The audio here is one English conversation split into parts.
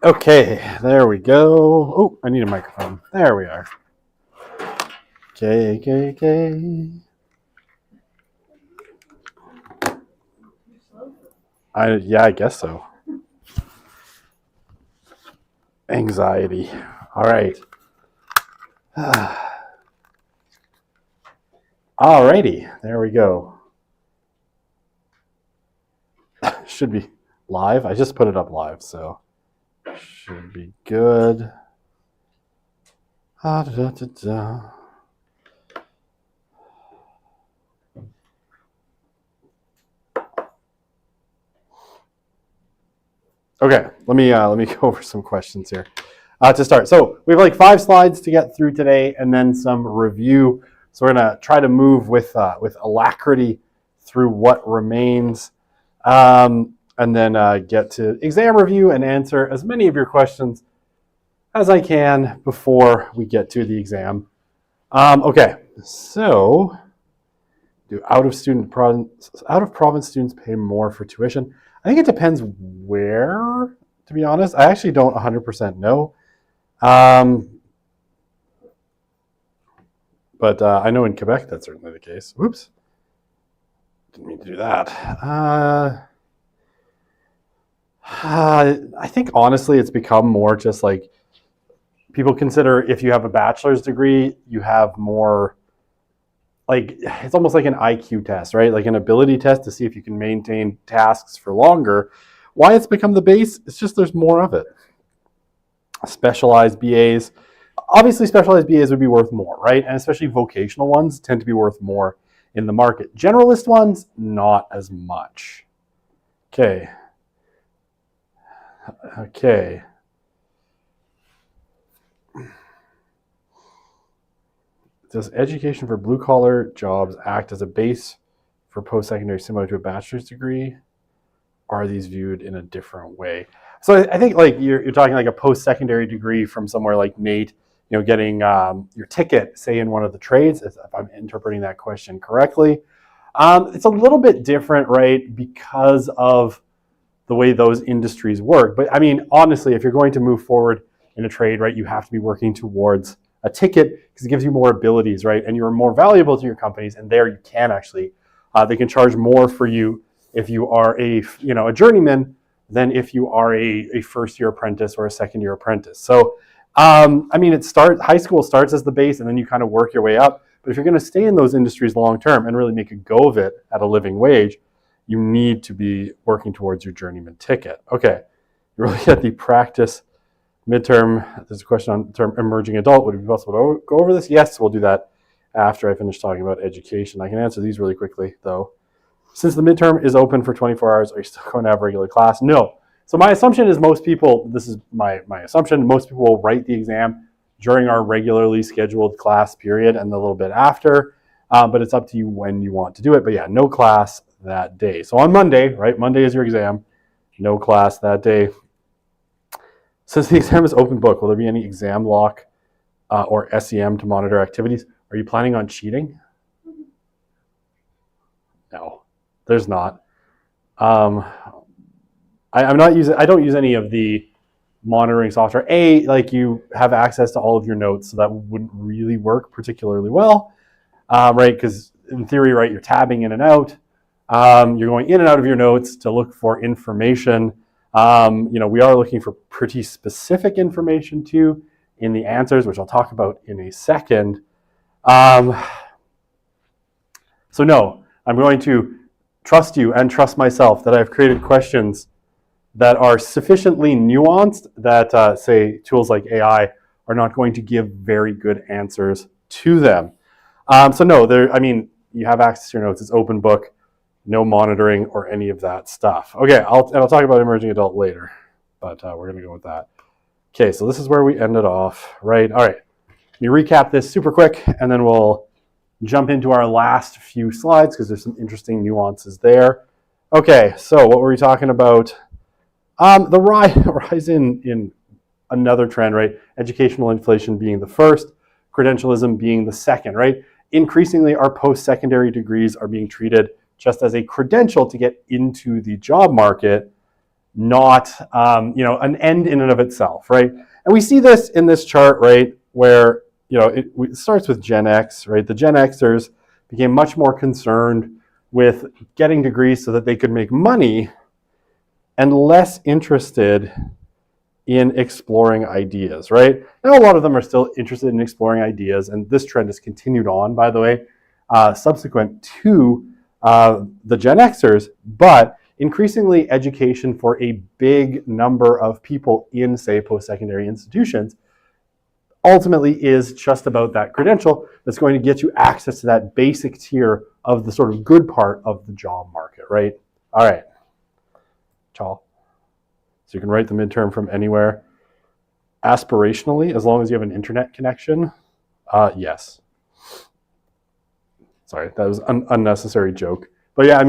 Okay, there we go. Oh, I need a microphone. There we are. Okay. I guess so. Anxiety. All right. Alrighty, there we go. Should be live. I just put it up live, so should be good. Okay, let me go over some questions here to start. So we have like 5 slides to get through today, and then some review. So we're gonna try to move with alacrity through what remains, and then get to exam review and answer as many of your questions as I can before we get to the exam. Okay, so do out of province students pay more for tuition? I think it depends where, to be honest. I actually don't 100% know. But I know in Quebec that's certainly the case. Whoops. Didn't mean to do that. I think honestly it's become more just like people consider if you have a bachelor's degree, you have more, like, it's almost like an IQ test, right? Like an ability test to see if you can maintain tasks for longer. Why it's become the base, it's just there's more of it. Specialized BAs. Obviously, specialized BAs would be worth more, right? And especially vocational ones tend to be worth more in the market. Generalist ones, not as much. Okay. Does education for blue-collar jobs act as a base for post-secondary similar to a bachelor's degree? Or are these viewed in a different way? So I think like you're talking like a post-secondary degree from somewhere like NAIT, getting your ticket, say in one of the trades, if I'm interpreting that question correctly. It's a little bit different, right, because of the way those industries work. But I mean, honestly, if you're going to move forward in a trade, right, you have to be working towards a ticket because it gives you more abilities, right? And you're more valuable to your companies, and there you can actually, they can charge more for you if you are a journeyman than if you are a first-year apprentice or a second-year apprentice. So, I mean, high school starts as the base, and then you kind of work your way up. But if you're going to stay in those industries long-term and really make a go of it at a living wage, you need to be working towards your journeyman ticket. Okay, you really get the practice midterm. There's a question on the term emerging adult. Would it be possible to go over this? Yes, we'll do that after I finish talking about education. I can answer these really quickly, though. Since the midterm is open for 24 hours, are you still going to have regular class? No. So my assumption is most people, this is my assumption, most people will write the exam during our regularly scheduled class period and a little bit after, but it's up to you when you want to do it. But yeah, no class that day. So on Monday, right, Monday is your exam, no class that day. Since the exam is open book, will there be any exam lock or SEM to monitor activities? Are you planning on cheating? No, there's not. I don't use any of the monitoring software. Like you have access to all of your notes, so that wouldn't really work particularly well, right? Because in theory, right, you're tabbing in and out. You're going in and out of your notes to look for information. We are looking for pretty specific information too in the answers, which I'll talk about in a second. So no, I'm going to trust you and trust myself that I've created questions that are sufficiently nuanced that, say, tools like AI are not going to give very good answers to them. So no, you have access to your notes. It's open book, no monitoring or any of that stuff. Okay, I'll talk about emerging adult later, but we're going to go with that. Okay, so this is where we ended off, right? All right, let me recap this super quick, and then we'll jump into our last few slides because there's some interesting nuances there. Okay, so what were we talking about? The rise in another trend, right? Educational inflation being the first, credentialism being the second, right? Increasingly, our post-secondary degrees are being treated just as a credential to get into the job market, not an end in and of itself, right? And we see this in this chart, right, where it starts with Gen X, right? The Gen Xers became much more concerned with getting degrees so that they could make money and less interested in exploring ideas, right? Now, a lot of them are still interested in exploring ideas, and this trend has continued on, by the way, subsequent to the Gen Xers, but increasingly education for a big number of people in, say, post-secondary institutions ultimately is just about that credential that's going to get you access to that basic tier of the sort of good part of the job market, right? All right. Chal. So you can write the midterm from anywhere. Aspirationally, as long as you have an internet connection, yes. Sorry, that was an unnecessary joke. But yeah,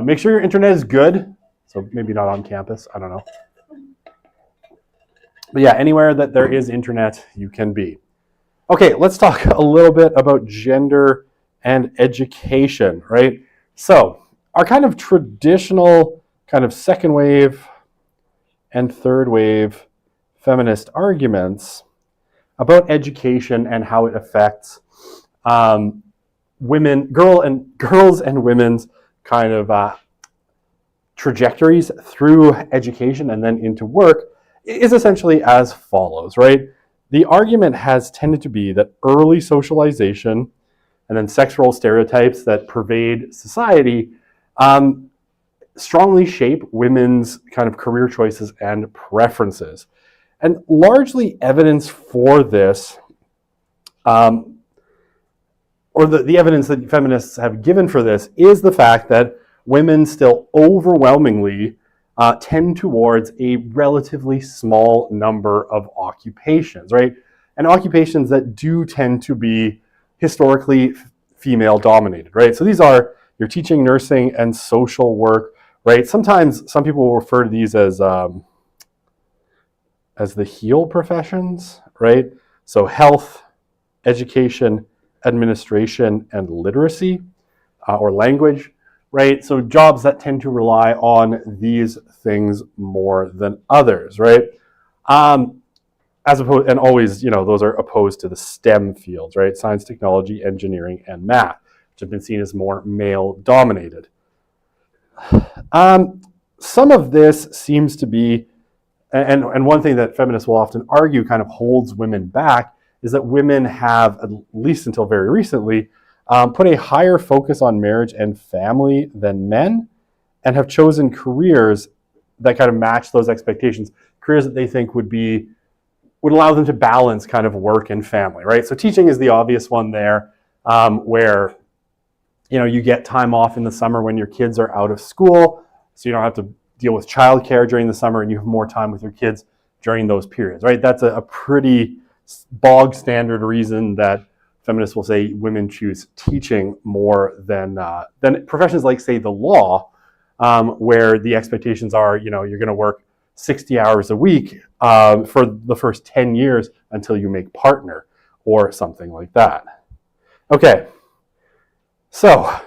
make sure your internet is good. So maybe not on campus, I don't know. But yeah, anywhere that there is internet, you can be. Okay, let's talk a little bit about gender and education, right? So our kind of traditional kind of second wave and third wave feminist arguments about education and how it affects girls and women's kind of trajectories through education and then into work is essentially as follows, right? The argument has tended to be that early socialization and then sex role stereotypes that pervade society strongly shape women's kind of career choices and preferences. And largely evidence for this, or the evidence that feminists have given for this, is the fact that women still overwhelmingly tend towards a relatively small number of occupations, right? And occupations that do tend to be historically female dominated, right? So these are your teaching, nursing, and social work, right? Sometimes some people will refer to these as the heal professions, right? So health, education, administration, and literacy, or language, right? So jobs that tend to rely on these things more than others, right? As opposed, and always, those are opposed to the STEM fields, right? Science, technology, engineering, and math, which have been seen as more male-dominated. Some of this seems to be, and one thing that feminists will often argue kind of holds women back, is that women have, at least until very recently, put a higher focus on marriage and family than men, and have chosen careers that kind of match those expectations, careers that they think would allow them to balance kind of work and family, right? So teaching is the obvious one there, where you get time off in the summer when your kids are out of school, so you don't have to deal with childcare during the summer, and you have more time with your kids during those periods, right? That's a pretty bog standard reason that feminists will say women choose teaching more than professions like, say, the law, where the expectations are, you're going to work 60 hours a week for the first 10 years until you make partner or something like that. Okay, so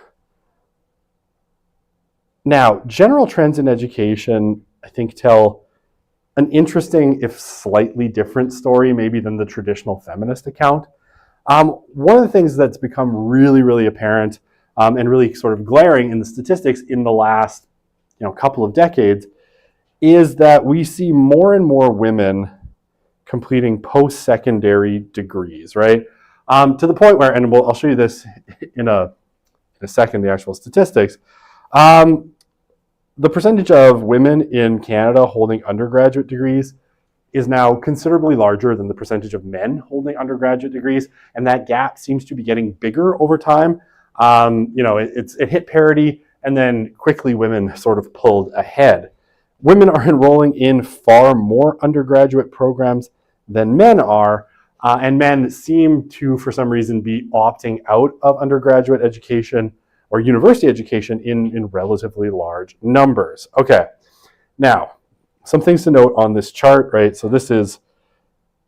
now general trends in education, I think, tell an interesting, if slightly different story maybe than the traditional feminist account. One of the things that's become really, really apparent and really sort of glaring in the statistics in the last couple of decades is that we see more and more women completing post-secondary degrees, right? To the point where, and I'll show you this in a second, the actual statistics. The percentage of women in Canada holding undergraduate degrees is now considerably larger than the percentage of men holding undergraduate degrees, and that gap seems to be getting bigger over time. It hit parity, and then quickly women sort of pulled ahead. Women are enrolling in far more undergraduate programs than men are, and men seem to, for some reason, be opting out of undergraduate education or university education in relatively large numbers. Okay, now, some things to note on this chart, right? So this is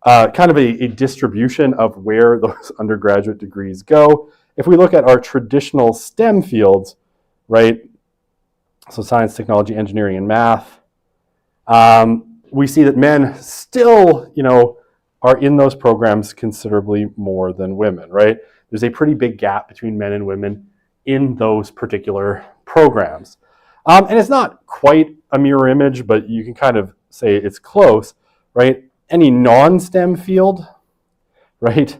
kind of a distribution of where those undergraduate degrees go. If we look at our traditional STEM fields, right? So science, technology, engineering, and math, we see that men still, are in those programs considerably more than women, right? There's a pretty big gap between men and women in those particular programs. And it's not quite a mirror image, but you can kind of say it's close, right? Any non-STEM field, right?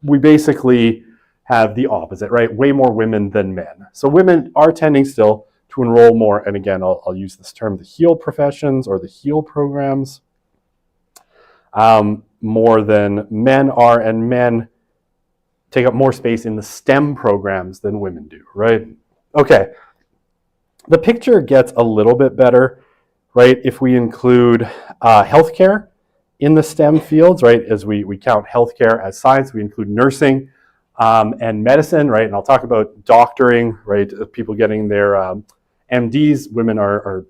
We basically have the opposite, right? Way more women than men. So women are tending still to enroll more, and again, I'll use this term, the HEAL professions or the HEAL programs, more than men are, and men take up more space in the STEM programs than women do, right? Okay, the picture gets a little bit better, right, if we include healthcare in the STEM fields, right? As we count healthcare as science, we include nursing and medicine, right? And I'll talk about doctoring, right? People getting their MDs. Women are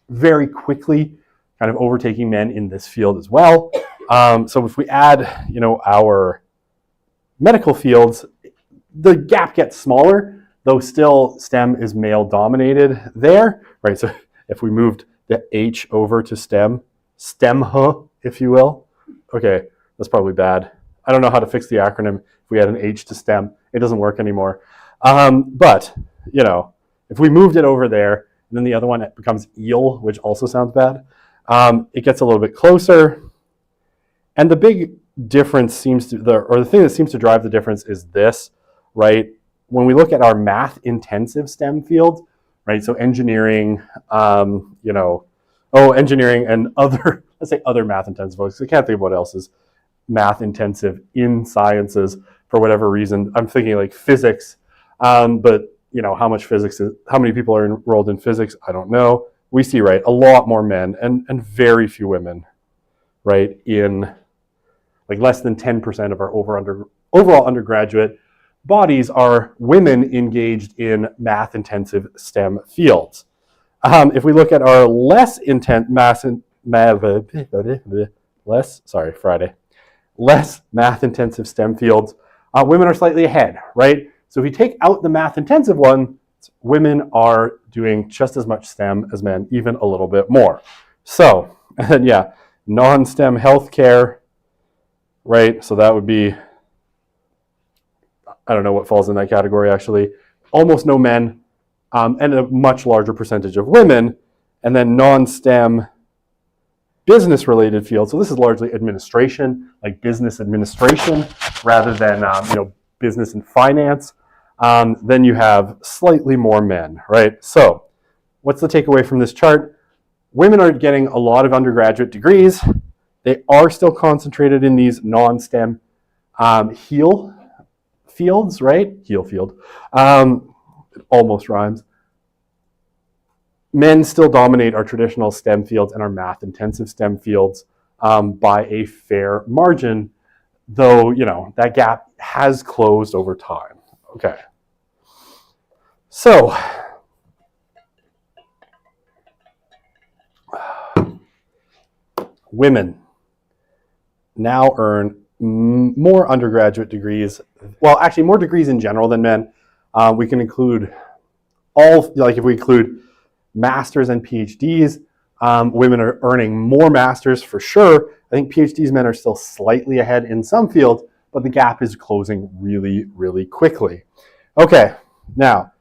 very quickly kind of overtaking men in this field as well. So if we add, our medical fields, the gap gets smaller, though still STEM is male dominated there, right? So if we moved the H over to STEM, if you will. Okay, that's probably bad. I don't know how to fix the acronym if we add an H to STEM. It doesn't work anymore. But, if we moved it over there, and then the other one becomes EAL, which also sounds bad, it gets a little bit closer. And the big difference the thing that seems to drive the difference is this, right? When we look at our math-intensive STEM fields, right? So engineering, engineering and other, let's say other math-intensive folks. I can't think of what else is math-intensive in sciences for whatever reason. I'm thinking like physics, but how many people are enrolled in physics? I don't know. We see, right, a lot more men and very few women, right, in like less than 10% of our overall undergraduate bodies are women engaged in math-intensive STEM fields. If we look at our less math-intensive STEM fields, women are slightly ahead, right? So if you take out the math-intensive one, women are doing just as much STEM as men, even a little bit more. So, and yeah, non-STEM healthcare, right? So that would be, I don't know what falls in that category actually. Almost no men, and a much larger percentage of women. And then non-STEM business-related fields. So this is largely administration, like business administration, rather than business and finance. Then you have slightly more men, right? So what's the takeaway from this chart? Women are getting a lot of undergraduate degrees. They are still concentrated in these non-STEM HEAL fields, right? HEAL field. It almost rhymes. Men still dominate our traditional STEM fields and our math-intensive STEM fields by a fair margin, though, that gap has closed over time. Okay. So, women now earn more undergraduate degrees, well, actually more degrees in general than men. We can include if we include masters and PhDs, women are earning more masters for sure. I think PhDs men are still slightly ahead in some fields, but the gap is closing really, really quickly. Okay, now,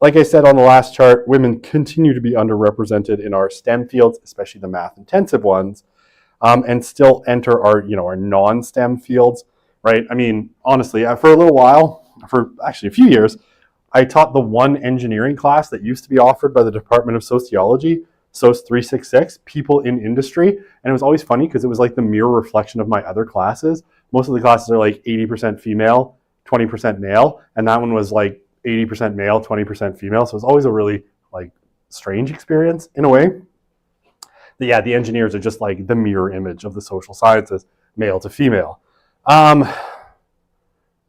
like I said on the last chart, women continue to be underrepresented in our STEM fields, especially the math-intensive ones, and still enter our non-STEM fields, right? I mean, honestly, for a little while, for actually a few years, I taught the one engineering class that used to be offered by the Department of Sociology. SOC 366, people in industry. And it was always funny because it was like the mirror reflection of my other classes. Most of the classes are like 80% female, 20% male. And that one was like 80% male, 20% female. So it was always a really like strange experience in a way. But yeah, the engineers are just like the mirror image of the social sciences, male to female.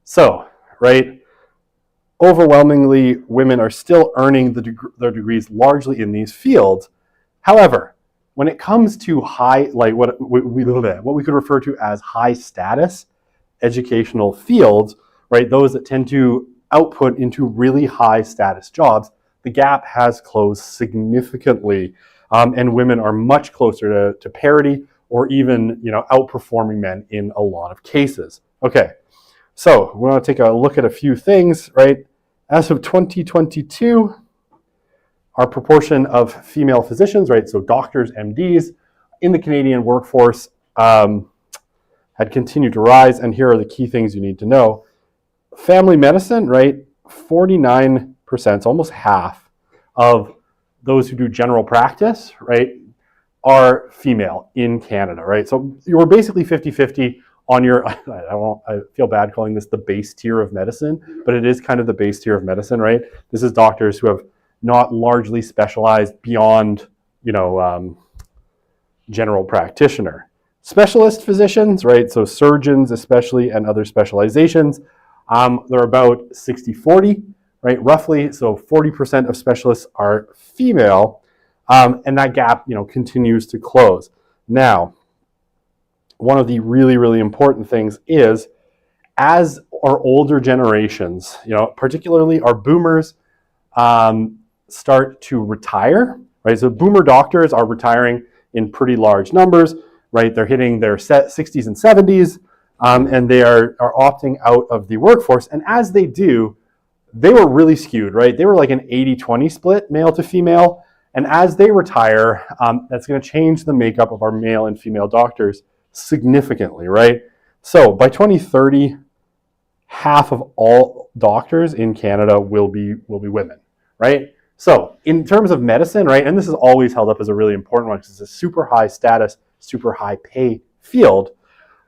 So, right, overwhelmingly, women are still earning their degrees largely in these fields. However, when it comes to high, like what we could refer to as high status educational fields, right, those that tend to output into really high status jobs, the gap has closed significantly, and women are much closer to parity or even, outperforming men in a lot of cases. Okay, so we want to take a look at a few things, right? As of 2022, our proportion of female physicians, right, so doctors, MDs, in the Canadian workforce had continued to rise, and here are the key things you need to know. Family medicine, right, 49%, almost half of those who do general practice, right, are female in Canada, right? So you're basically 50-50 on your, I feel bad calling this the base tier of medicine, but it is kind of the base tier of medicine, right? This is doctors who have not largely specialized beyond, general practitioner. Specialist physicians, right? So surgeons especially and other specializations, they're about 60-40, right? Roughly, so 40% of specialists are female, and that gap, continues to close. Now, one of the really, really important things is as our older generations, particularly our boomers, start to retire, right? So boomer doctors are retiring in pretty large numbers, right? They're hitting their 60s and 70s, and they are opting out of the workforce. And as they do, they were really skewed, right? They were like an 80-20 split, male to female. And as they retire, that's going to change the makeup of our male and female doctors significantly, right? So by 2030, half of all doctors in Canada will be women, right? So in terms of medicine, right, and this is always held up as a really important one because it's a super high status, super high pay field.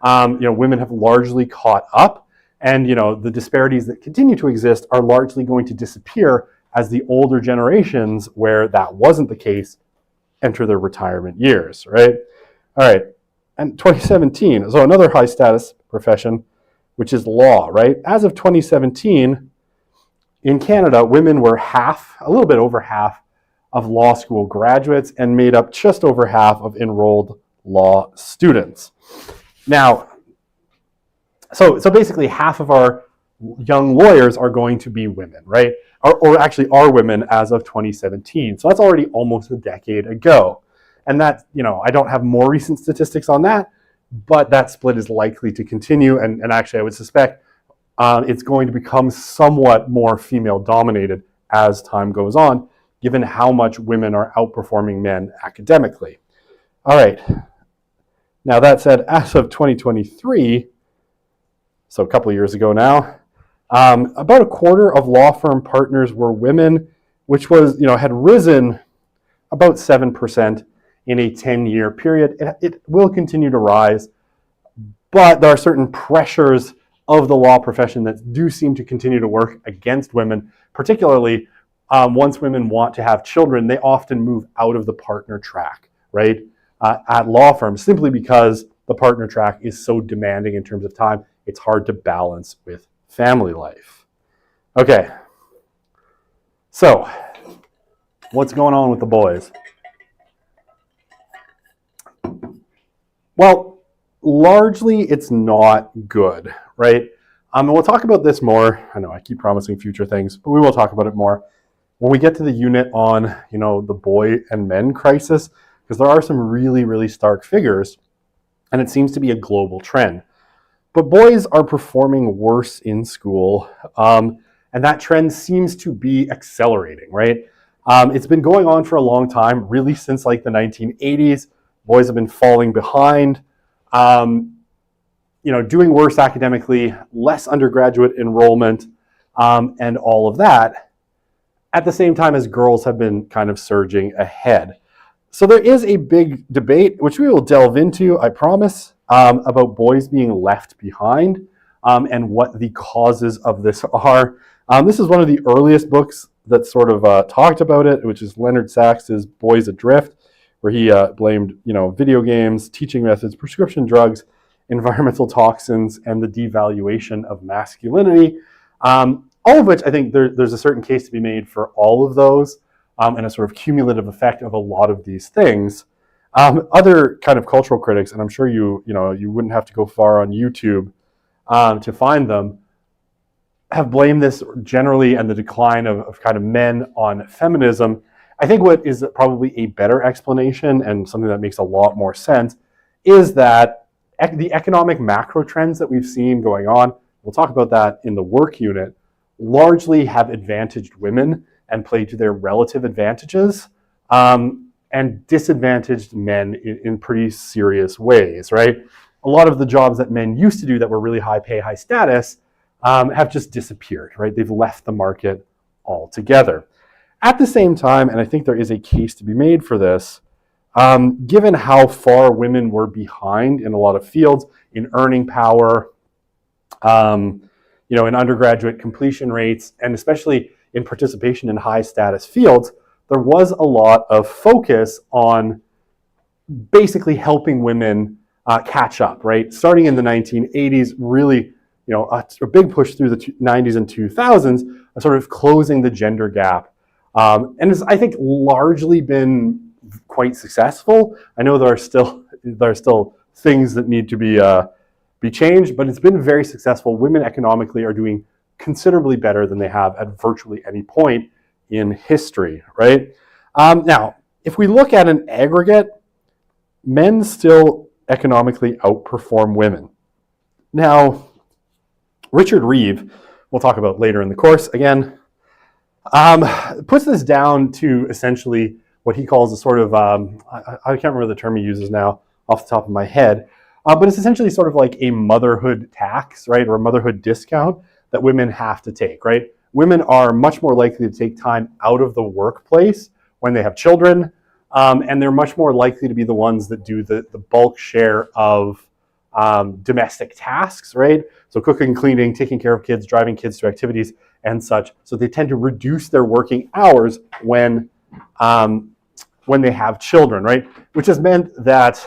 Women have largely caught up, and the disparities that continue to exist are largely going to disappear as the older generations, where that wasn't the case, enter their retirement years, right? All right, and 2017, so another high status profession, which is law, right? As of 2017, in Canada, women were a little bit over half of law school graduates and made up just over half of enrolled law students. Now, so basically half of our young lawyers are going to be women, right? Or actually are women as of 2017. So that's already almost a decade ago. And that, I don't have more recent statistics on that, but that split is likely to continue. And actually, I would suspect it's going to become somewhat more female dominated as time goes on, given how much women are outperforming men academically. All right. Now that said, as of 2023, so a couple of years ago now, about a quarter of law firm partners were women, which was, had risen about 7% in a 10-year period. It will continue to rise, but there are certain pressures of the law profession that do seem to continue to work against women, particularly once women want to have children, they often move out of the partner track, right, at law firms, simply because the partner track is so demanding in terms of time. It's hard to balance with family life. Okay, so what's going on with the boys? Well, largely it's not good, right? And we'll talk about this more. I know I keep promising future things, but we will talk about it more when we get to the unit on, the boy and men crisis, because there are some really, really stark figures, and it seems to be a global trend. But boys are performing worse in school, and that trend seems to be accelerating, right? It's been going on for a long time, really since like the 1980s. Boys have been falling behind, doing worse academically, less undergraduate enrollment, and all of that, at the same time as girls have been kind of surging ahead. So there is a big debate, which we will delve into, I promise, about boys being left behind and what the causes of this are. This is one of the earliest books that sort of talked about it, which is Leonard Sax's Boys Adrift, where he blamed, video games, teaching methods, prescription drugs, environmental toxins, and the devaluation of masculinity. All of which I think there's a certain case to be made for all of those, and a sort of cumulative effect of a lot of these things. Other kind of cultural critics, and I'm sure you wouldn't have to go far on YouTube to find them, have blamed this generally and the decline of kind of men on feminism. I think what is probably a better explanation and something that makes a lot more sense is that the economic macro trends that we've seen going on, we'll talk about that in the work unit, largely have advantaged women and played to their relative advantages, and disadvantaged men in pretty serious ways, right? A lot of the jobs that men used to do that were really high pay, high status, have just disappeared, right? They've left the market altogether. At the same time, and I think there is a case to be made for this, given how far women were behind in a lot of fields, in earning power, in undergraduate completion rates, and especially in participation in high status fields, there was a lot of focus on basically helping women catch up, right? Starting in the 1980s, really, a big push through the 90s and 2000s, sort of closing the gender gap. And it's, I think, largely been quite successful. I know there are still things that need to be changed, but it's been very successful. Women economically are doing considerably better than they have at virtually any point in history, right? Now, if we look at an aggregate, men still economically outperform women. Now, Richard Reeve, we'll talk about later in the course again, puts this down to essentially what he calls a sort of, I can't remember the term he uses now off the top of my head, but it's essentially sort of like a motherhood tax, right, or a motherhood discount that women have to take, right? Women are much more likely to take time out of the workplace when they have children, and they're much more likely to be the ones that do the bulk share of domestic tasks, right? So cooking, cleaning, taking care of kids, driving kids to activities and such. So they tend to reduce their working hours when they have children, right? Which has meant that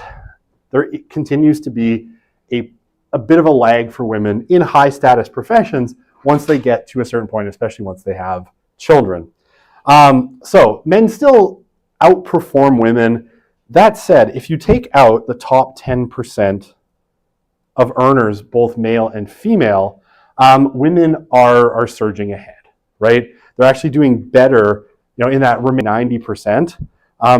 there continues to be a bit of a lag for women in high status professions once they get to a certain point, especially once they have children. So men still outperform women. That said, if you take out the top 10% of earners, both male and female, women are surging ahead, right? They're actually doing better, in that remaining 90%,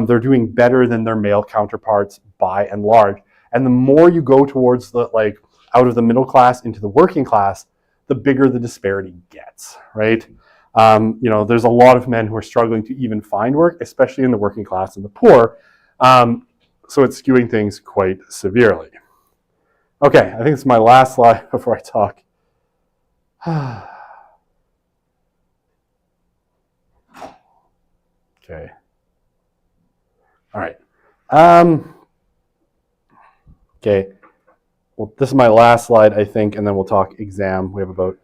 they're doing better than their male counterparts by and large. And the more you go towards the out of the middle class into the working class, the bigger the disparity gets, right? There's a lot of men who are struggling to even find work, especially in the working class and the poor. So it's skewing things quite severely. Okay, I think it's my last slide before I talk. Okay. All right. Okay. Well, this is my last slide, I think, and then we'll talk exam. We have about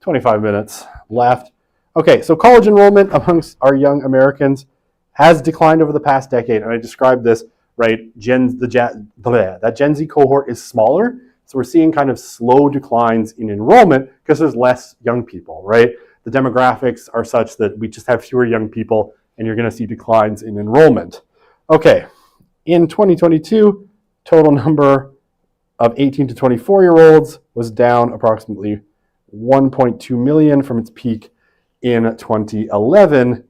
25 minutes left. Okay, so college enrollment amongst our young Americans has declined over the past decade, and I described this, right? That Gen Z cohort is smaller, so we're seeing kind of slow declines in enrollment because there's less young people, right? The demographics are such that we just have fewer young people, and you're going to see declines in enrollment. Okay, in 2022, total number of 18 to 24-year-olds was down approximately 1.2 million from its peak in 2011.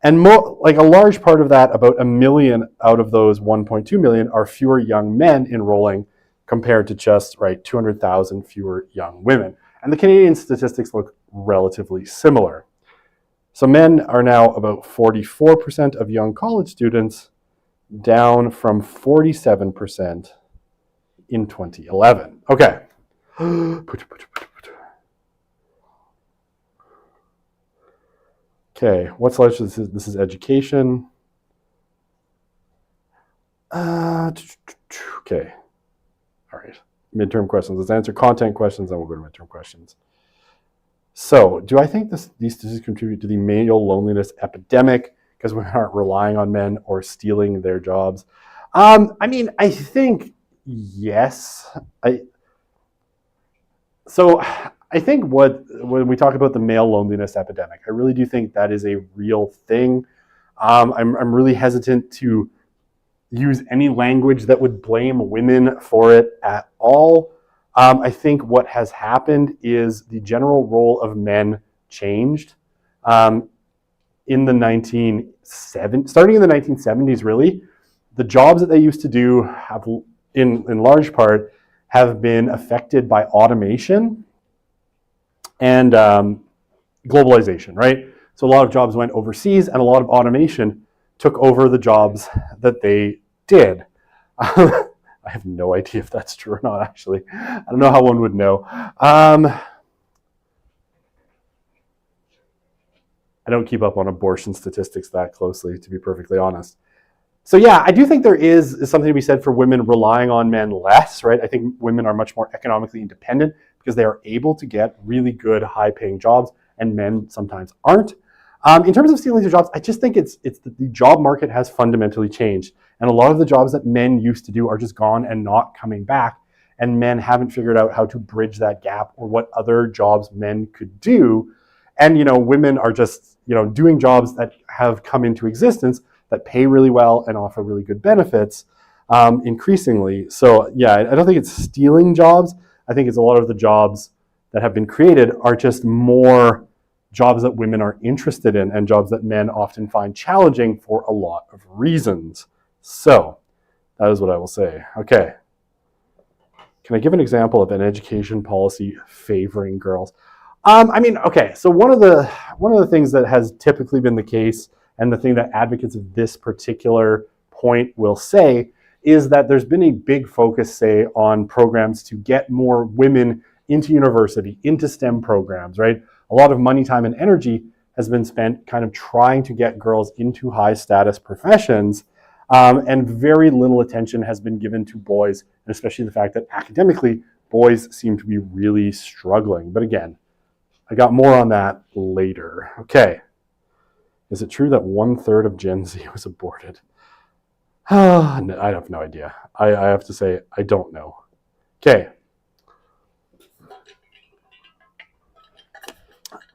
And a large part of that, about 1 million out of those 1.2 million, are fewer young men enrolling compared to just 200,000 fewer young women. And the Canadian statistics look relatively similar. So men are now about 44% of young college students, down from 47% in 2011. Okay. Okay, what's left? This is education. Okay. All right. Midterm questions. Let's answer content questions, then we'll go to midterm questions. So, do I think these statistics contribute to the male loneliness epidemic because women aren't relying on men or stealing their jobs? I mean, I think yes. I think when we talk about the male loneliness epidemic, I really do think that is a real thing. I'm really hesitant to use any language that would blame women for it at all. I think what has happened is the general role of men changed in the 1970s, starting in the 1970s. Really, the jobs that they used to do have, in large part, have been affected by automation and globalization. Right, so a lot of jobs went overseas, and a lot of automation took over the jobs that they did. I have no idea if that's true or not, actually. I don't know how one would know. I don't keep up on abortion statistics that closely, to be perfectly honest. So yeah, I do think there is something to be said for women relying on men less, right? I think women are much more economically independent because they are able to get really good, high-paying jobs, and men sometimes aren't. In terms of stealing their jobs, I just think it's that the job market has fundamentally changed. And a lot of the jobs that men used to do are just gone and not coming back. And men haven't figured out how to bridge that gap or what other jobs men could do. And, women are just, doing jobs that have come into existence that pay really well and offer really good benefits increasingly. So, yeah, I don't think it's stealing jobs. I think it's a lot of the jobs that have been created are just more jobs that women are interested in and jobs that men often find challenging for a lot of reasons. So that is what I will say. Okay. Can I give an example of an education policy favoring girls? Okay. So one of the things that has typically been the case, and the thing that advocates of this particular point will say, is that there's been a big focus, say, on programs to get more women into university, into STEM programs, right? A lot of money, time, and energy has been spent kind of trying to get girls into high status professions. And very little attention has been given to boys, and especially the fact that academically, boys seem to be really struggling. But again, I got more on that later. Okay. Is it true that 1/3 of Gen Z was aborted? I have no idea. I have to say, I don't know. Okay.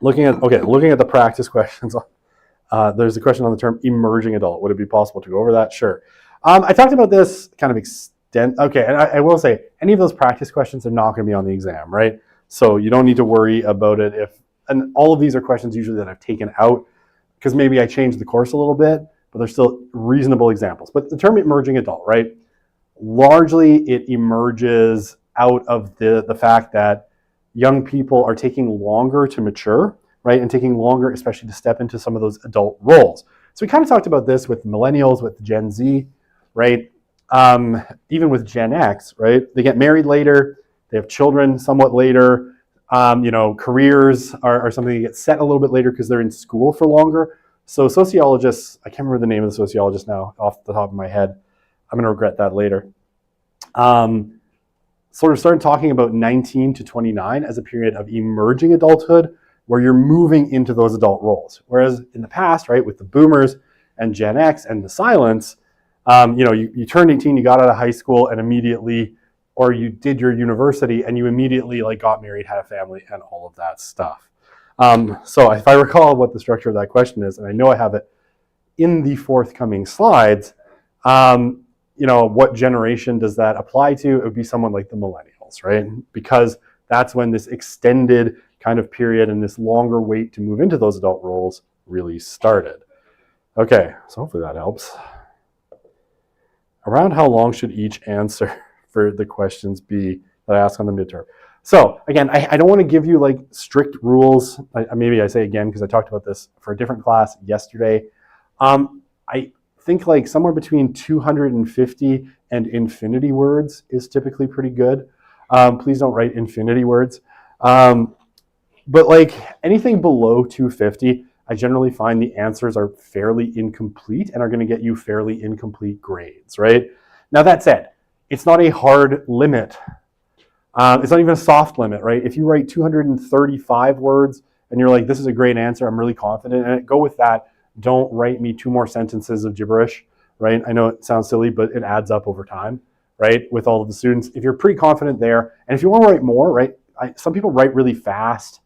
Looking at the practice questions. There's a question on the term emerging adult. Would it be possible to go over that? Sure. I talked about this kind of extent. Okay, and I will say, any of those practice questions are not going to be on the exam, right? So you don't need to worry about it. And all of these are questions usually that I've taken out because maybe I changed the course a little bit, but they're still reasonable examples. But the term emerging adult, right? Largely it emerges out of the fact that young people are taking longer to mature, right? And taking longer, especially to step into some of those adult roles. So we kind of talked about this with millennials, with Gen Z, right? Even with Gen X, right? They get married later, they have children somewhat later. Careers are something that get set a little bit later because they're in school for longer. So sociologists, I can't remember the name of the sociologist now off the top of my head. I'm going to regret that later. Sort of started talking about 19 to 29 as a period of emerging adulthood where you're moving into those adult roles. Whereas in the past, right, with the boomers and Gen X and the silence, you turned 18, you got out of high school and immediately, or you did your university and you immediately got married, had a family and all of that stuff. So if I recall what the structure of that question is, and I know I have it in the forthcoming slides, what generation does that apply to? It would be someone like the millennials, right? Because that's when this extended kind of period and this longer wait to move into those adult roles really started. Okay, so hopefully that helps. Around how long should each answer for the questions be that I ask on the midterm? So again, I don't want to give you strict rules. Maybe I say again because I talked about this for a different class yesterday. I think somewhere between 250 and infinity words is typically pretty good. Please don't write infinity words. But anything below 250, I generally find the answers are fairly incomplete and are going to get you fairly incomplete grades, right? Now that said, it's not a hard limit. It's not even a soft limit, right? If you write 235 words and you're like, this is a great answer, I'm really confident in it, go with that. Don't write me 2 more sentences of gibberish, right? I know it sounds silly, but it adds up over time, right? With all of the students. If you're pretty confident there, and if you want to write more, right? Some people write really fast.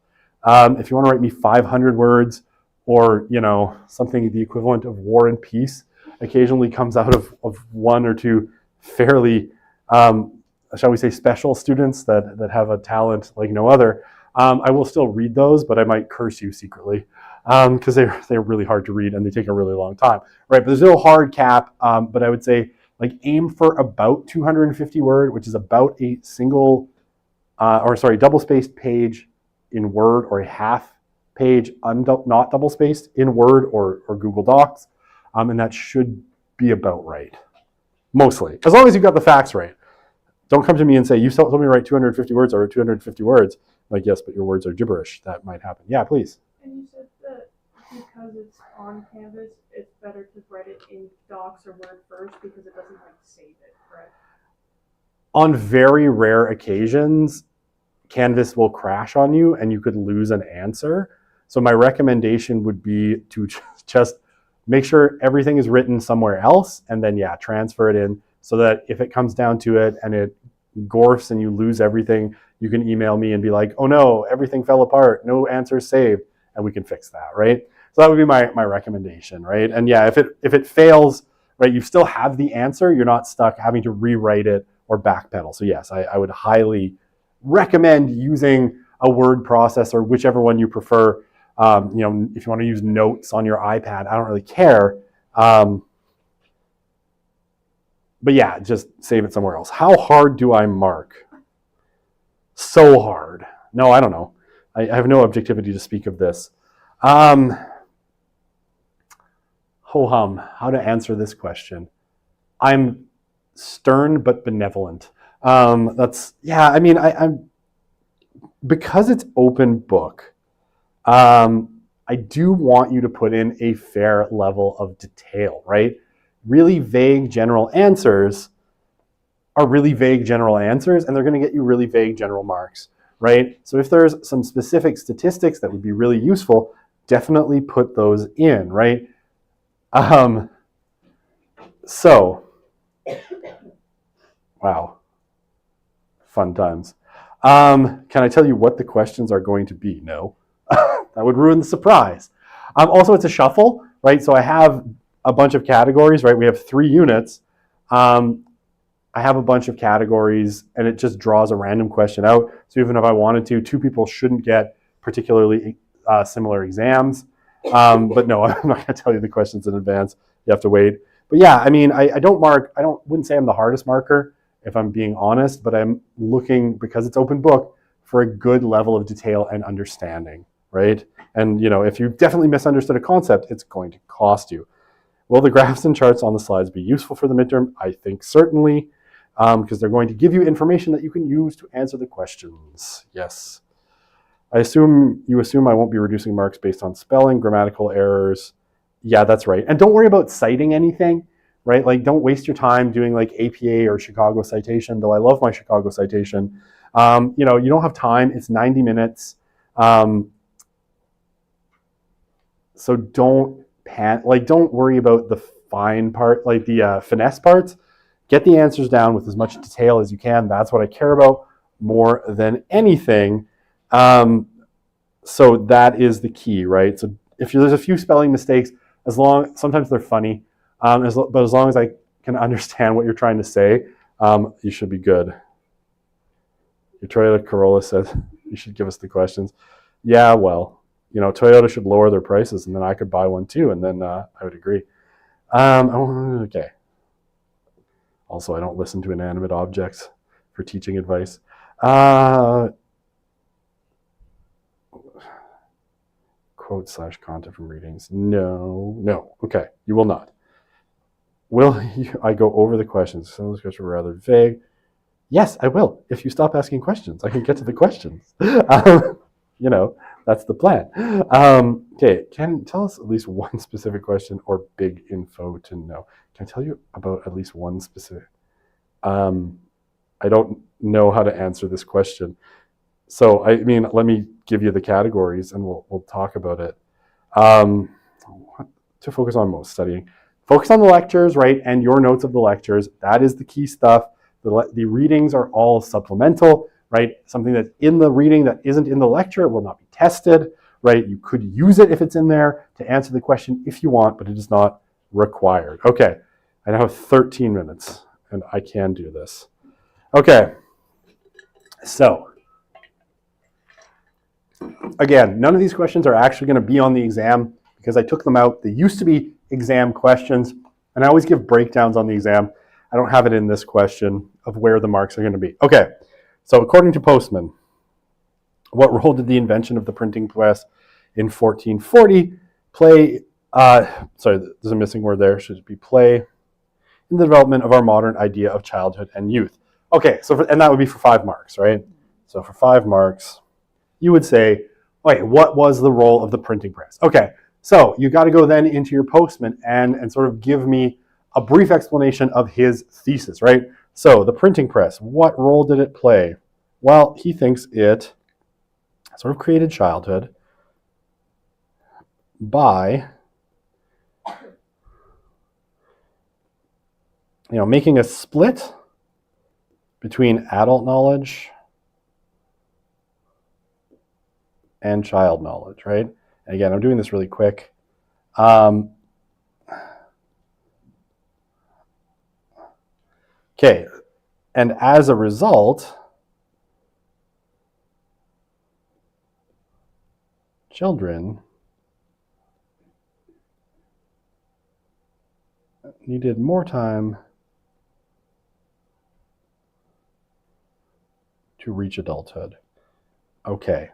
If you want to write me 500 words or, something the equivalent of War and Peace occasionally comes out of 1 or 2 fairly, shall we say, special students that have a talent like no other. I will still read those, but I might curse you secretly because they're really hard to read and they take a really long time, right? But there's no hard cap, but I would say aim for about 250 word, which is about a double-spaced page in Word, or a half page not double-spaced in Word or Google Docs, and that should be about right, mostly, as long as you've got the facts right. Don't come to me and say, you told me to write 250 words or 250 words. Like, yes, but your words are gibberish. That might happen. Yeah, please. And you said that because it's on Canvas, it's better to write it in Docs or Word first because it doesn't save it, correct? On very rare occasions, Canvas will crash on you and you could lose an answer. So my recommendation would be to just make sure everything is written somewhere else and then, transfer it in so that if it comes down to it and it gorfs and you lose everything, you can email me and be like, oh no, everything fell apart, no answers saved, and we can fix that, right? So that would be my recommendation, right? And if it fails, right, you still have the answer, you're not stuck having to rewrite it or backpedal. So yes, I would highly recommend using a word processor, whichever one you prefer. If you want to use notes on your iPad, I don't really care. But just save it somewhere else. How hard do I mark? So hard. No, I don't know. I have no objectivity to speak of this. Ho-hum, how to answer this question? I'm stern but benevolent. I'm because it's open book, I do want you to put in a fair level of detail, right? Really vague general answers are really vague general answers, and they're going to get you really vague general marks, right? So if there's some specific statistics that would be really useful, definitely put those in, right? Wow, fun times. Can I tell you what the questions are going to be? No, that would ruin the surprise. Also, it's a shuffle, right? So I have a bunch of categories, right? We have 3 units. I have a bunch of categories and it just draws a random question out. So even if I wanted to, 2 people shouldn't get particularly similar exams. But no, I'm not gonna tell you the questions in advance. You have to wait. But I wouldn't say I'm the hardest marker if I'm being honest, but I'm looking, because it's open book, for a good level of detail and understanding, right? And if you definitely misunderstood a concept, it's going to cost you. Will the graphs and charts on the slides be useful for the midterm? I think certainly, because they're going to give you information that you can use to answer the questions. Yes. You assume I won't be reducing marks based on spelling, grammatical errors. Yeah, that's right. And don't worry about citing anything, right? Don't waste your time doing APA or Chicago citation, though I love my Chicago citation. You don't have time. It's 90 minutes. So don't worry about the fine part, the finesse parts. Get the answers down with as much detail as you can. That's what I care about more than anything. So that is the key, right? So if there's a few spelling mistakes, sometimes they're funny, but as long as I can understand what you're trying to say, you should be good. Your Toyota Corolla says you should give us the questions. Yeah, well, Toyota should lower their prices, and then I could buy one too, and then I would agree. Okay. Also, I don't listen to inanimate objects for teaching advice. Quote/content from readings. No. Okay, you will not. Will I go over the questions? Some of those questions were rather vague. Yes, I will. If you stop asking questions, I can get to the questions. That's the plan. Okay, can tell us at least one specific question or big info to know. Can I tell you about at least one specific? I don't know how to answer this question. So, I mean, let me give you the categories and we'll talk about it. What to focus on most studying. Focus on the lectures, right, and your notes of the lectures. That is the key stuff. The readings are all supplemental, right? Something that's in the reading that isn't in the lecture will not be tested, right? You could use it if it's in there to answer the question if you want, but it is not required. Okay, I now have 13 minutes, and I can do this. Okay, so again, none of these questions are actually going to be on the exam because I took them out. They used to be exam questions, and I always give breakdowns on the exam. I don't have it in this question of where the marks are going to be. Okay, so according to Postman, what role did the invention of the printing press in 1440 play? Sorry, there's a missing word there. Should it be play in the development of our modern idea of childhood and youth? Okay, so and that would be for 5 marks, right? So for 5 marks, you would say, okay, what was the role of the printing press? Okay, so you got to go then into your Postman and sort of give me a brief explanation of his thesis, right? So the printing press, what role did it play? Well, he thinks it sort of created childhood by, making a split between adult knowledge and child knowledge, right? And again, I'm doing this really quick. Okay, and as a result, children needed more time to reach adulthood. Okay,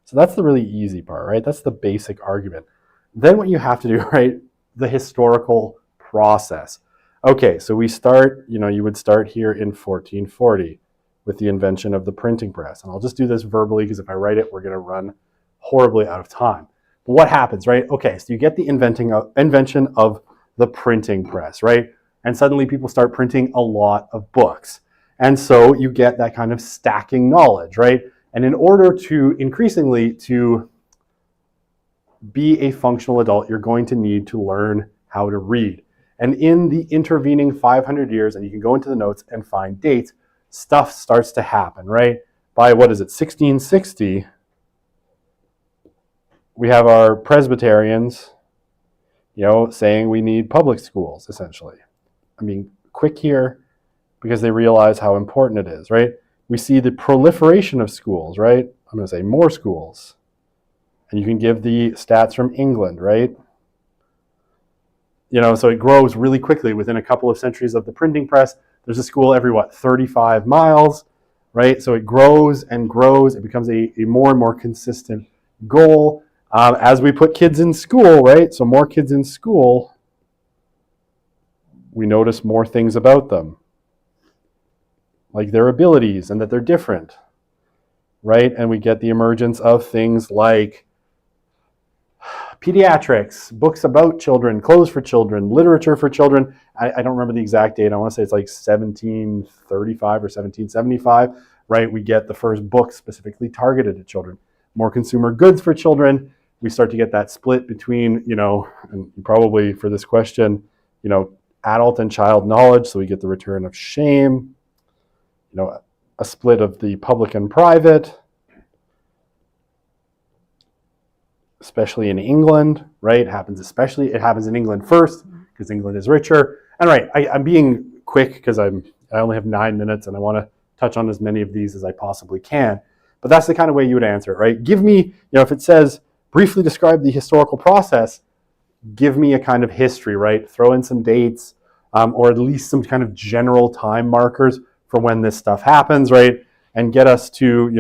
so that's the really easy part, right? That's the basic argument. Then what you have to do, right, the historical process. Okay, so we start, you would start here in 1440 with the invention of the printing press. And I'll just do this verbally because if I write it, we're going to run horribly out of time. But what happens, right? Okay, so you get the invention of the printing press, right? And suddenly people start printing a lot of books. And so you get that kind of stacking knowledge, right? And in order to increasingly to be a functional adult, you're going to need to learn how to read. And in the intervening 500 years, and you can go into the notes and find dates, stuff starts to happen, right? By, 1660, we have our Presbyterians, saying we need public schools, essentially. I mean, quick here, because they realize how important it is, right? We see the proliferation of schools, right? I'm going to say more schools. And you can give the stats from England, right? So it grows really quickly within a couple of centuries of the printing press. There's a school every, 35 miles, right? So it grows and grows. It becomes a more and more consistent goal as we put kids in school, right? So more kids in school, we notice more things about them, like their abilities and that they're different, right? And we get the emergence of things like pediatrics, books about children, clothes for children, literature for children. I don't remember the exact date. I want to say it's like 1735 or 1775, right? We get the first book specifically targeted at children. More consumer goods for children. We start to get that split between, and probably for this question, adult and child knowledge. So we get the return of shame, a split of the public and private, especially in England, right? It happens in England first because England is richer. And right, I'm being quick because I only have 9 minutes and I want to touch on as many of these as I possibly can. But that's the kind of way you would answer it, right? Give me, if it says briefly describe the historical process, give me a kind of history, right? Throw in some dates or at least some kind of general time markers for when this stuff happens, right? And get us to,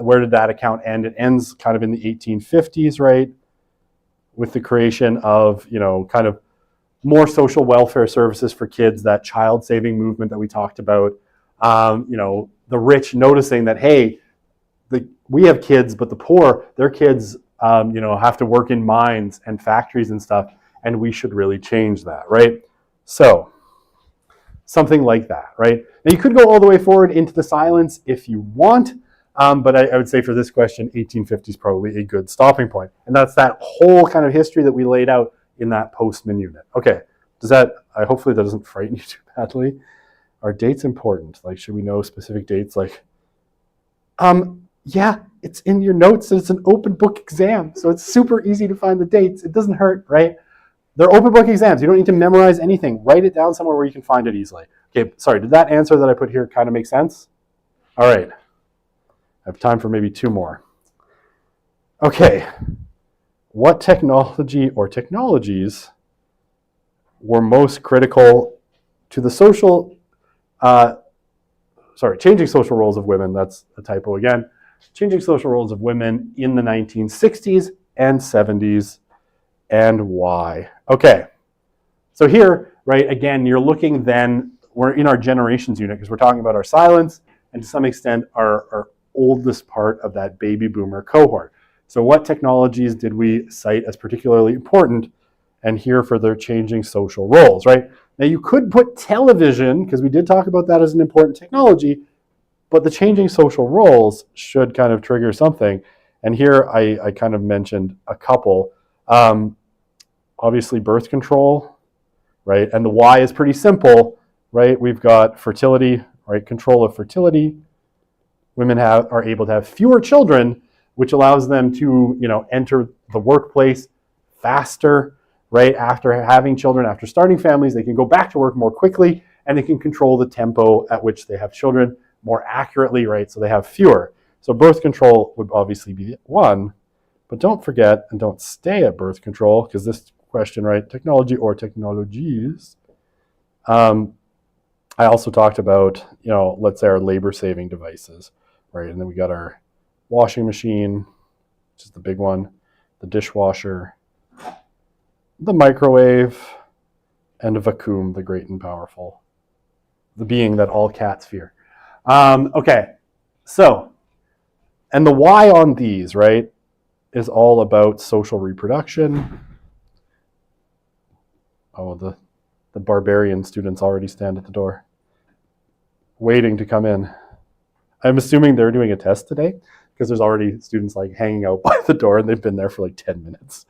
where did that account end? It ends kind of in the 1850s, right? With the creation of, kind of more social welfare services for kids, that child saving movement that we talked about. The rich noticing that, hey, we have kids, but the poor, their kids, have to work in mines and factories and stuff, and we should really change that, right? So something like that, right? Now you could go all the way forward into the silence if you want, but I would say for this question, 1850 is probably a good stopping point. And that's that whole kind of history that we laid out in that postman unit. Okay, hopefully that doesn't frighten you too badly. Are dates important? Like, should we know specific dates? Like, yeah, it's in your notes and it's an open book exam. So it's super easy to find the dates. It doesn't hurt, right? They're open book exams. You don't need to memorize anything. Write it down somewhere where you can find it easily. Okay, sorry, did that answer that I put here kind of make sense? All right, I have time for maybe 2 more. Okay, what technology or technologies were most critical to the changing social roles of women, that's a typo again, changing social roles of women in the 1960s and 70s, and why? Okay, so here, right, again, you're looking then, we're in our generations unit because we're talking about our silence and to some extent our oldest part of that baby boomer cohort. So what technologies did we cite as particularly important and here for their changing social roles, right? Now you could put television, because we did talk about that as an important technology, but the changing social roles should kind of trigger something. And here I kind of mentioned a couple. Obviously birth control, right? And the why is pretty simple, right? We've got fertility, right? Control of fertility. Women are able to have fewer children, which allows them to, enter the workplace faster, right? After having children, after starting families, they can go back to work more quickly and they can control the tempo at which they have children more accurately, right? So they have fewer. So birth control would obviously be one, but don't forget and don't stay at birth control because this question, right? Technology or technologies. I also talked about, let's say our labor-saving devices, right? And then we got our washing machine, which is the big one, the dishwasher, the microwave, and a vacuum, the great and powerful, the being that all cats fear. Okay, so, and the why on these, right, is all about social reproduction. Oh, the barbarian students already stand at the door, waiting to come in. I'm assuming they're doing a test today because there's already students like hanging out by the door and they've been there for like 10 minutes.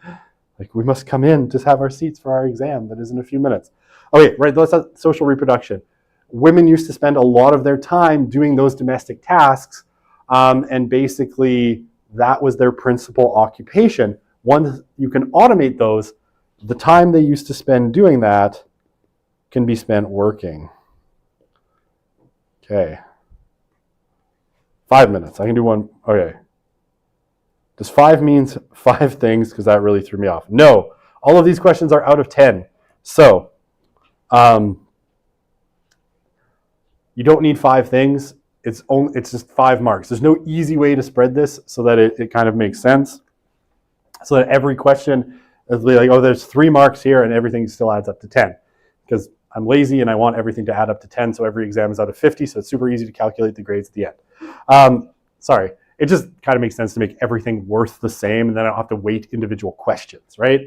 Like, we must come in to have our seats for our exam that is in a few minutes. Okay, right, that's social reproduction. Women used to spend a lot of their time doing those domestic tasks, and basically that was their principal occupation. Once you can automate those, the time they used to spend doing that can be spent working. Okay. 5 minutes. I can do one. Okay. Does 5 means 5 things? Because that really threw me off. No. All of these questions are out of 10. So, you don't need 5 things. It's just 5 marks. There's no easy way to spread this so that it kind of makes sense. So that every question is like, oh, there's 3 marks here and everything still adds up to 10. Because I'm lazy and I want everything to add up to 10, so every exam is out of 50, so it's super easy to calculate the grades at the end. Sorry. It just kind of makes sense to make everything worth the same, and then I don't have to weight individual questions, right?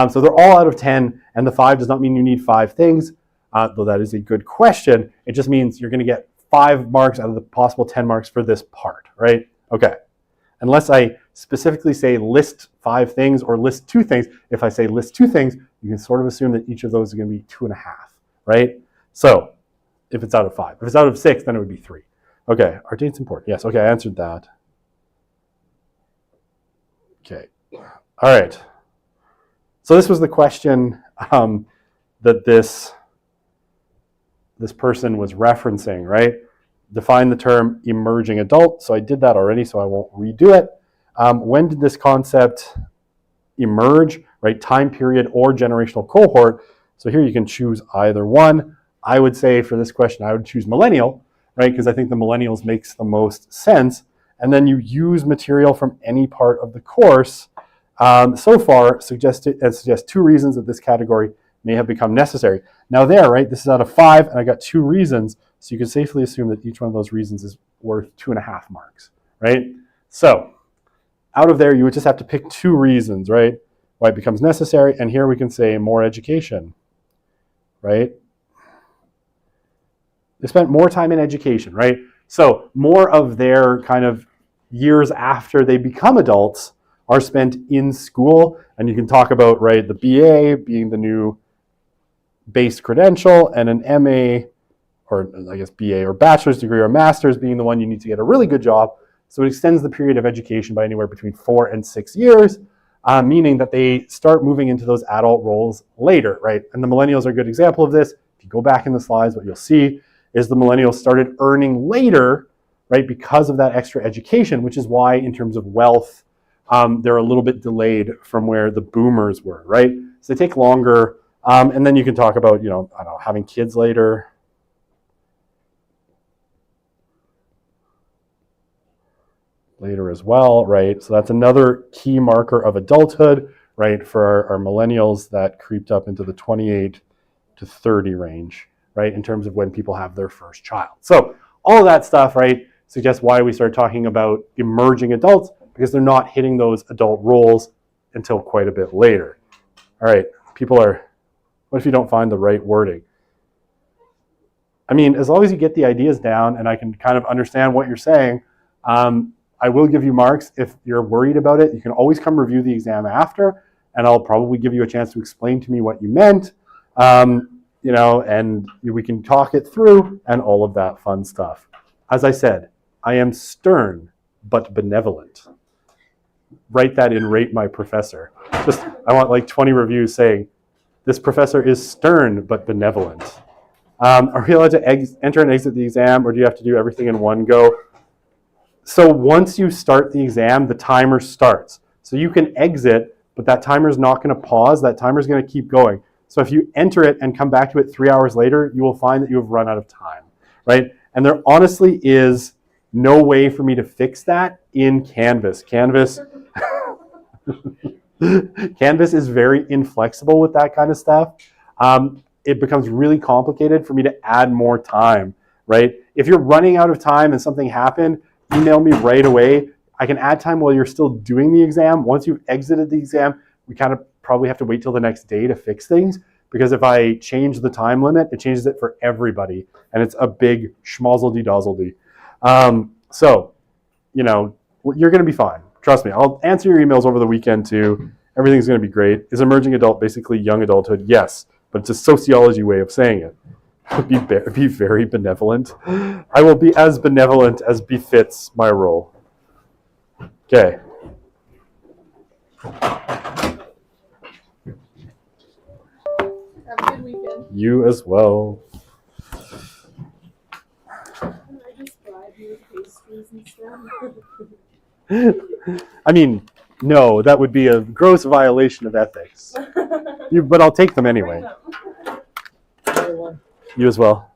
So they're all out of 10, and the 5 does not mean you need 5 things, though that is a good question. It just means you're going to get 5 marks out of the possible 10 marks for this part, right? Okay. Unless I specifically say list 5 things or list 2 things. If I say list 2 things, you can sort of assume that each of those is going to be 2.5, right? So if it's out of 5. If it's out of 6, then it would be 3. Okay, are dates important? Yes, okay, I answered that. Okay, all right. So this was the question that this person was referencing, right? Define the term emerging adult. So I did that already, so I won't redo it. When did this concept emerge, right? Time period or generational cohort. So here you can choose either one. I would say for this question, I would choose millennial, right? Because I think the millennials makes the most sense. And then you use material from any part of the course. So far, suggest 2 reasons that this category may have become necessary. Now there, right, this is out of 5, and I got 2 reasons, so you can safely assume that each one of those reasons is worth 2.5 marks, right? So out of there, you would just have to pick 2 reasons, right, why it becomes necessary, and here we can say more education, right? They spent more time in education, right? So more of their kind of years after they become adults are spent in school. And you can talk about, right, the BA being the new base credential and an MA, or I guess BA or bachelor's degree or master's being the one you need to get a really good job. So it extends the period of education by anywhere between 4 and 6 years, meaning that they start moving into those adult roles later, right? And the millennials are a good example of this. If you go back in the slides, what you'll see is the millennials started earning later, right, because of that extra education, which is why in terms of wealth, they're a little bit delayed from where the boomers were, right? So they take longer. And then you can talk about, I don't know, having kids later. Later as well, right? So that's another key marker of adulthood, right, for our millennials that creeped up into the 28 to 30 range, right, in terms of when people have their first child. So all of that stuff, right, suggests why we start talking about emerging adults, because they're not hitting those adult roles until quite a bit later. All right, people are, what if you don't find the right wording? I mean, as long as you get the ideas down and I can kind of understand what you're saying, I will give you marks. If you're worried about it, you can always come review the exam after, and I'll probably give you a chance to explain to me what you meant, and we can talk it through and all of that fun stuff. As I said, I am stern but benevolent. Write that in Rate My Professor. I want like 20 reviews saying, this professor is stern but benevolent. Are you allowed to enter and exit the exam, or do you have to do everything in one go? So once you start the exam, the timer starts. So you can exit, but that timer is not going to pause. That timer is going to keep going. So if you enter it and come back to it 3 hours later, you will find that you have run out of time, right? And there honestly is no way for me to fix that in Canvas. Canvas is very inflexible with that kind of stuff. It becomes really complicated for me to add more time, right? If you're running out of time and something happened, email me right away. I can add time while you're still doing the exam. Once you've exited the exam, we kind of probably have to wait till the next day to fix things, because if I change the time limit, it changes it for everybody, and it's a big schmozzle-de-dozzle-de. So, you're going to be fine. Trust me. I'll answer your emails over the weekend too. Everything's going to be great. Is emerging adult basically young adulthood? Yes, but it's a sociology way of saying it. Be very benevolent. I will be as benevolent as befits my role. Okay. Have a good weekend. You as well. Can I just bribe you with pastries instead? I mean, no, that would be a gross violation of ethics. But I'll take them anyway. You as well.